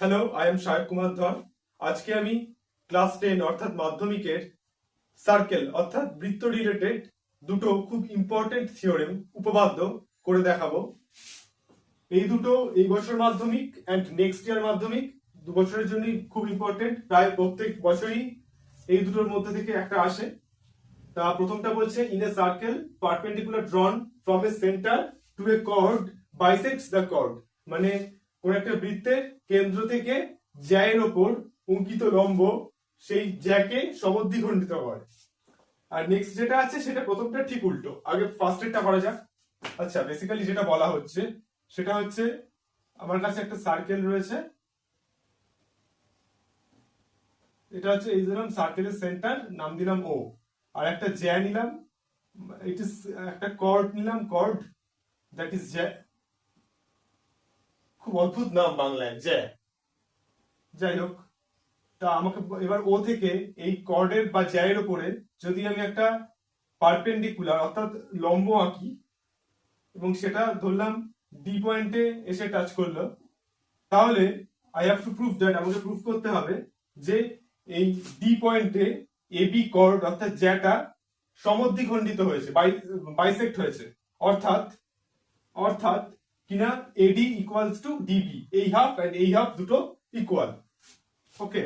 Hello, I am সাহেব কুমার ধর। আজকে আমি ক্লাস 10 অর্থাৎ মাধ্যমিকের সার্কেল অর্থাৎ বৃত্ত রিলেটেড দুটো খুব ইম্পর্টেন্ট থিওরেম উপপাদ্য করে দেখাবো। এই দুটো এই বছর মাধ্যমিক এন্ড নেক্সট ইয়ার মাধ্যমিক দু বছরের জন্যই খুব ইম্পর্টেন্ট। প্রায় প্রত্যেক বছরই এই দুটোর মধ্যে থেকে একটা আসে। তা প্রথমটা বলছে, in a circle perpendicular drawn from a centre to a chord bisects the chord. মানে কোন একটা বৃত্তের কেন্দ্র থেকে জ্যায়ের ওপর অঙ্কিত লম্ব সেই জ্যাকে সমদ্বিখণ্ডিত করে। আর নেক্সট যেটা আছে সেটা প্রথমটা ঠিক উল্টো। আগে ফার্স্ট এরটা করা যাক। আচ্ছা, বেসিক্যালি যেটা বলা হচ্ছে সেটা হচ্ছে, আমার কাছে একটা সার্কেল রয়েছে। এটা হচ্ছে, এই ধরুন সার্কেলের সেন্টার, নাম দিলাম ও, আর একটা জ্যা নিলাম, ইট ইজ একটা কর্ড নিলাম, কর্ড দ্যাট ইজ জ্যা। খুব অদ্ভুত নাম বাংলায়, জ্যা। যাই হোক, তা আমাকে এবার ও থেকে এই কর্ডের বা জ্যায়ের উপরে যদি আমি একটা পারপেন্ডিকুলার অর্থাৎ লম্ব আঁকি এবং সেটা ধরলাম ডি পয়েন্টে এসে টাচ করলো, তাহলে I have to prove that, আমাকে প্রুফ করতে হবে যে এই ডি পয়েন্টে এ বি কর্ড অর্থাৎ জ্যাটা সমদ্বিখণ্ডিত হয়েছে, বাইসেক্ট হয়েছে। অর্থাৎ অর্থাৎ কিনা এডি ইকুয়ালস টু ডিবি, এই হাফ এন্ড এই হাফ দুটো ইকুয়াল। ওকে,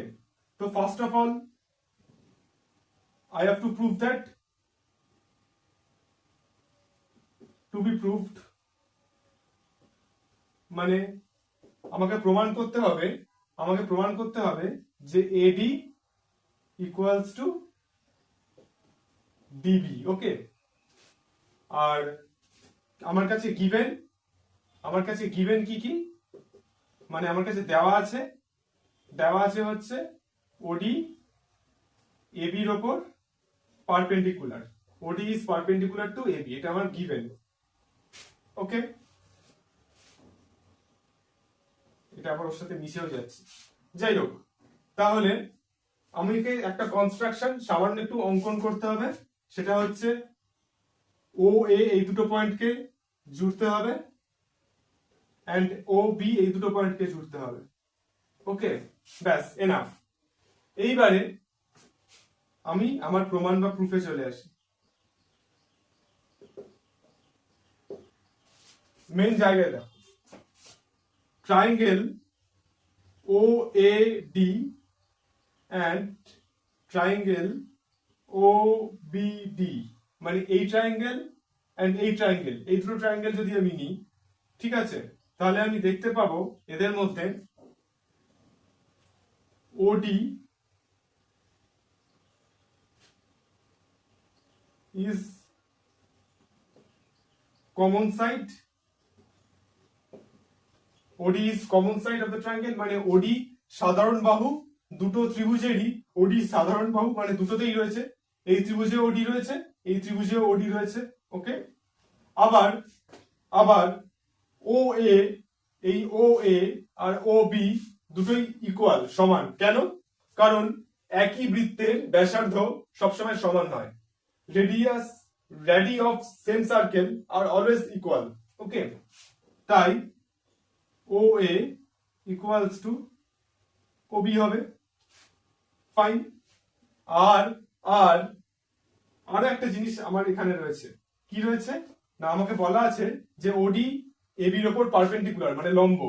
তো first of all I have to prove that. To be proved মানে আমাকে প্রমাণ করতে হবে যে AD equals to DB। ওকে, আর আমার কাছে গিভেন কি কি, মানে আমার কাছে দেওয়া আছে হচ্ছে OD AB এর উপর perpendicular, OD is perpendicular to AB, এটা আমার গিভেন। ওকে, এটা আবার ওর সাথে মিশেও যাচ্ছে। যাই হোক, তাহলে আমাকে একটা কনস্ট্রাকশন সামান্য একটু অঙ্কন করতে হবে। সেটা হচ্ছে ও এ এই দুটো পয়েন্টকে জুড়তে হবে এন্ড ও বি এই দুটো পয়েন্টকে জুড়তে হবে। ওকে, ব্যাস, এনাফ। এইবারে আমি আমার প্রমাণ বা প্রুফে চলে আসি। মেন জায়গায় দেখো, triangle O A D and triangle OBD, মানে এই ট্রায়াঙ্গেল এন্ড এই ট্রায়াঙ্গেল, এই দুটো ট্রায়াঙ্গেল যদি আমি নিই, ঠিক আছে, তাহলে আমি দেখতে পাবো এদের মধ্যে OD is common side, OD is common side of the triangle, মানে OD সাধারণ বাহু দুটো ত্রিভুজেরই। OD সাধারণ বাহু মানে দুটোতেই রয়েছে, এই ত্রিভুজে OD রয়েছে, এই ত্রিভুজে OD রয়েছে। ওকে, আবার OA, এই OA আর OB দুটোই ইকুয়াল, সমান। কেন? কারণ একই বৃত্তের ব্যাসার্ধ সবসময় সমান নয়। Radii of same circle are always equal. Okay, তাই OA ইকুয়ালস টু OB হবে। ফাইন। আর আর আরো একটা জিনিস আমার এখানে রয়েছে। কি রয়েছে না, আমাকে বলা আছে যে OD AB এর উপর পারপেন্ডিকুলার মানে লম্ব।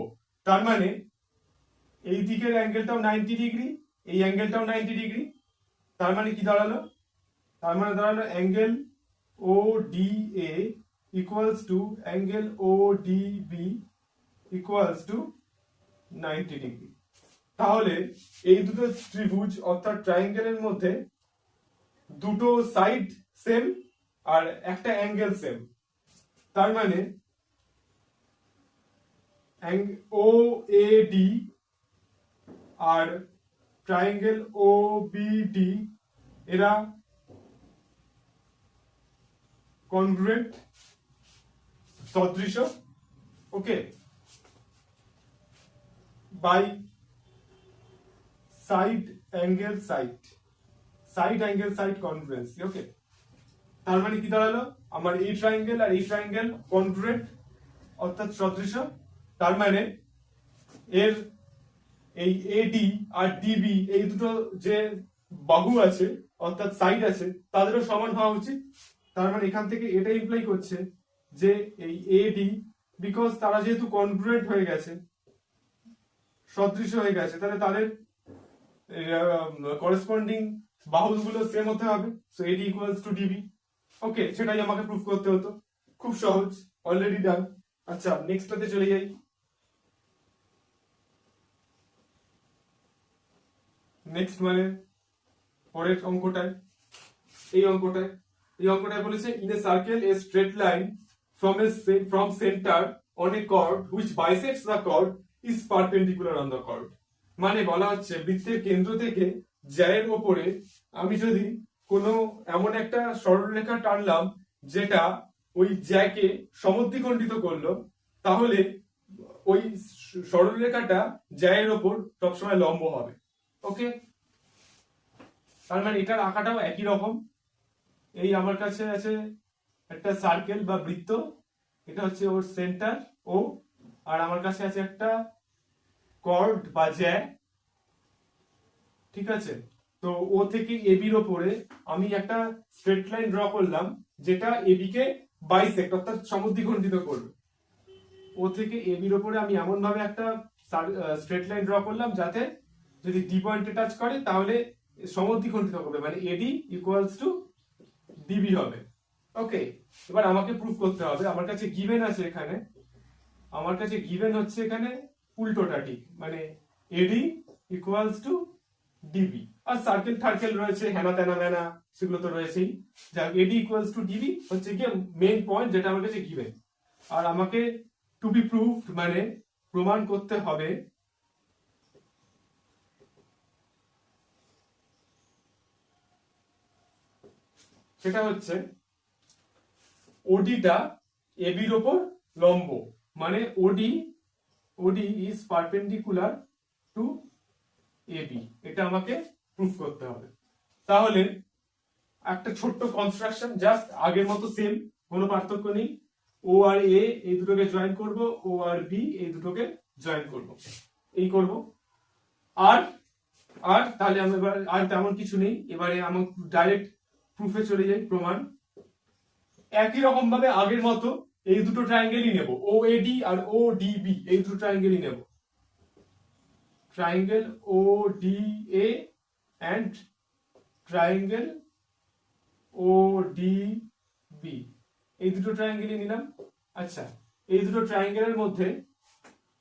তার মানে এই দিকের অ্যাঙ্গেলটাও 90 ডিগ্রি, এই অ্যাঙ্গেলটাও 90 ডিগ্রি। তার মানে কি দাঁড়ালো? তার মানে দাঁড়ালো angle ODA equals to angle ODB equals to 90 degree. তাহলে এই দুটো ত্রিভুজ অর্থাৎ ট্রায়াঙ্গেলের মধ্যে দুটো সাইড সেম আর একটা অ্যাঙ্গেল সেম। তার মানে OAD আর ট্রায়াঙ্গেল OBD এরা কনগ্রুয়েন্ট, সদৃশ। ওকে, বাই সাইড অ্যাঙ্গেল সাইড কনগ্রুয়েন্সি। ওকে, তার মানে কি দাঁড়ালো, আমার এই ট্রায়াঙ্গেল আর এই ট্রায়াঙ্গেল কনগ্রুয়েন্ট অর্থাৎ সদৃশ। তার মানে এর এই এডি আর ডিবি এই দুটো যে বাহু আছে অর্থাৎ সাইড আছে তাদেরও সমান হওয়া উচিত। তার মানে এখান থেকে এটা ইমপ্লাই করছে যে এই এডি, বিকজ তারা যেহেতু কনগ্রুয়েন্ট হয়ে গেছে, সদৃশ হয়ে গেছে, তাহলে তাদের করেসপন্ডিং বাহুগুলো সেম হতে হবে। So AD equals to DB. Okay, সেটাই আমাকে প্রুফ করতে হতো। খুব সহজ, অলরেডি ডান। আচ্ছা, নেক্সটটাতে চলে যাই। নেক্সট মানে পরের অঙ্কটায়, এই অঙ্কটায় বলেছে in a circle a straight line from centre on a chord which bisects the chord is perpendicular on the chord. মানে বলা হচ্ছে বৃত্তের কেন্দ্র থেকে জ্যায়ের ওপরে আমি যদি কোনো এমন একটা সরলরেখা টানলাম যেটা ওই জ্যাকে সমদ্বিখণ্ডিত করলো, তাহলে ওই সরলরেখাটা জ্যায়ের ওপর সবসময় লম্ব হবে। ওকে, তার মানে এটার আঁকাটাও একই রকম। এই আমার কাছে আছে একটা সার্কেল বা বৃত্ত, এটা হচ্ছে ওর সেন্টার ও, আর আমার কাছে আছে একটা কর্ড বা জ্যা, ঠিক আছে। তো ও থেকে এবির ওপরে আমি একটা স্ট্রেট লাইন ড্র করলাম যেটা এবি কে বাইসেক্ট অর্থাৎ সমদ্বিখণ্ডিত করবে। ও থেকে এবির ওপরে আমি এমন ভাবে একটা স্ট্রেট লাইন ড্র করলাম যাতে যদি ডি পয়েন্টে টাচ করে তাহলে সমদ্বিখণ্ডিত করবে, মানে এডি ইকুয়ালস টু ডিবি হবে। ওকে, এবার আমাকে প্রুফ করতে হবে। আমার কাছে গিভেন আছে এখানে, আমার কাছে গিভেন হচ্ছে এখানে উল্টোটা ঠিক, মানে এডি ইকুয়ালস টু ডিবি। আর সার্কেল থার্কেল রয়েছে হেনা তেনা মেনা, সেগুলো তো রয়েছেই। যা এডি ইকুয়ালস টু ডিবি হচ্ছে গিয়ে মেইন পয়েন্ট যেটা আমার কাছে গিভেন। আর আমাকে টু বি প্রুফড মানে প্রমাণ করতে হবে সেটা হচ্ছে ওডিটা এবির ওপর লম্ব, মানে ওডি ইজ পারপেন্ডিকুলার টু এবি। এটা আমাকে প্রুফ করতে হবে। তাহলে একটা ছোট্ট কনস্ট্রাকশন, জাস্ট আগের মতো সেম, কোনো পার্থক্য নেই। ও আর এ এই দুটোকে জয়েন করব, ও আর বি এই দুটোকে জয়েন করব, এই করব। আর আর তাহলে আমি এবার আর তেমন কিছু নেই, এবারে আমি ডাইরেক্ট প্রুফে চলে যাই, প্রমাণ। একই রকম ভাবে আগের মতো এই দুটো ট্রায়াঙ্গেলই নেব, ও এডি আর ও ডিবি এই দুটো ট্রায়াঙ্গেলই নেব। Triangle O D A and triangle O D B এই দুটো ট্রায়াঙ্গেলই নিলাম। আচ্ছা, এই দুটো ট্রায়াঙ্গেলের মধ্যে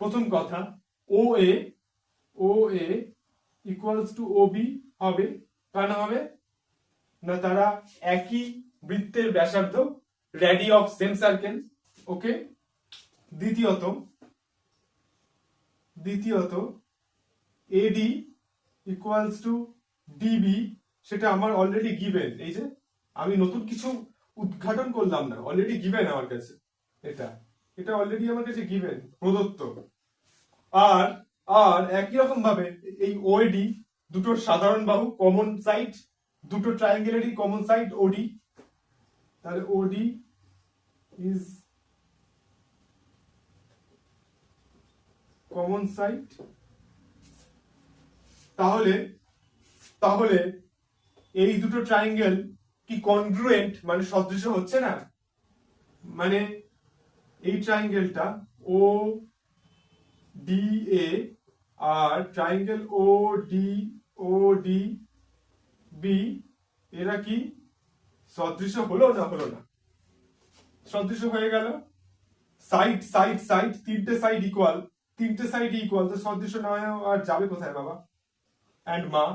প্রথম কথা ও এ ইকুয়ালস টু ও বি হবে, কেন হবে না, তারা একই বৃত্তের ব্যাসার্ধ, রেডি অফ সেম সার্কেল। ওকে, দ্বিতীয়ত এডি ইকুয়ালস টু ডিবি, সেটা আমার অলরেডি গিভেন। এই যে আমি নতুন কিছু উদ্ঘাটন করলাম না, অলরেডি গিভেন আমার কাছে, এটা অলরেডি আমার কাছে গিভেন, প্রদত্ত। আর আর একই রকম ভাবে এই ওএডি দুটোর সাধারণ বাহু, কমন সাইড, দুটো ট্রায়াঙ্গেলেরই কমন সাইড ওডি, তাহলে ওডি ইজ কমন সাইড। তাহলে এই দুটো ট্রায়াঙ্গেল কি কনগ্রুয়েন্ট, মানে সদৃশ হচ্ছে না? মানে এই ট্রায়াঙ্গেলটা ও ডি এ আর ট্রায়াঙ্গেল ও ডি বি এরা কি সদৃশ হলো না হলো না? সদৃশ হয়ে গেল। সাইড সাইড সাইড তিনটে সাইড ইকুয়াল, তো সদৃশ না হয় আর যাবে কোথায় বাবা এন্ড মা?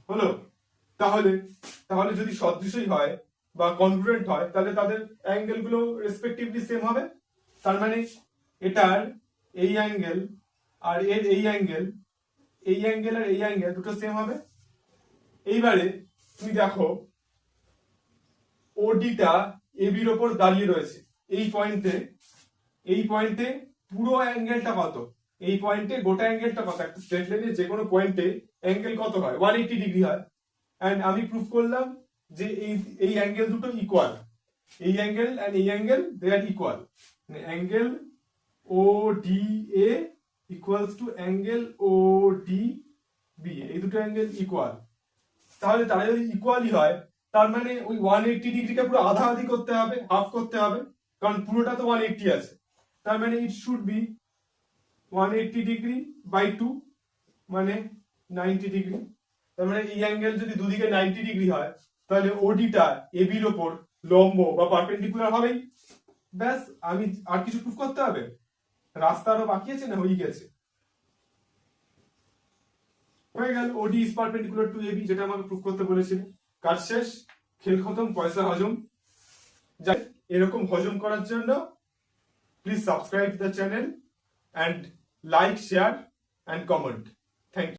হলো। তাহলে যদি সদৃশই হয় বা কনগ্রুয়েন্ট হয়, তাহলে তাদের অ্যাঙ্গেল গুলো রেসপেক্টিভলি সেম হবে। তার মানে এটার এই অ্যাঙ্গেল আর এর এই অ্যাঙ্গেল আর এই অ্যাঙ্গেল দুটো সেম হবে। এইবারে তুমি দেখো ওডিটা এবির ওপর দাঁড়িয়ে রয়েছে এই পয়েন্টে পুরো অ্যাঙ্গেলটা কত? এই পয়েন্টে গোটা অ্যাঙ্গেলটা কত? একটা স্ট্রেট লাইনে যে কোনো পয়েন্টে অ্যাঙ্গেল কত হয়? 180 ডিগ্রি হয়। এন্ড আমি প্রুফ করলাম যে এই অ্যাঙ্গেল দুটো ইকুয়াল, এই অ্যাঙ্গেল এন্ড এই angle they are equal. Angle O D A equals to angle O D B, এই দুটো অ্যাঙ্গেল ইকুয়াল। তাহলে তারা যদি ইকুয়ালই হয় তার মানে ওই 180 ডিগ্রিকে পুরো আধা আধি করতে হবে, হাফ করতে হবে, কারণ পুরোটা তো 180 আছে। তার মানে it should be 180 degree by 2 মানে 90 ডিগ্রি। তার মানে এই অ্যাঙ্গেল যদি দুদিকে 90 ডিগ্রি হয় তাহলে ওডিটা এবির ওপর লম্ব বা পারপেন্ডিকুলার হবেই। ব্যাস, আমি আর কিছু প্রুফ করতে হবে? রাস্তা আরো বাকি আছে না হয়ে গেছে? হয়ে গেল, ওডি ইজ পারপেন্ডিকুলার টু এবি, যেটা আমাকে প্রুফ করতে বলেছিল। কাজ শেষ, খেল খতম, পয়সা হজম। যাই, এরকম হজম করার জন্য please subscribe the channel and like, share and comment. Thank you.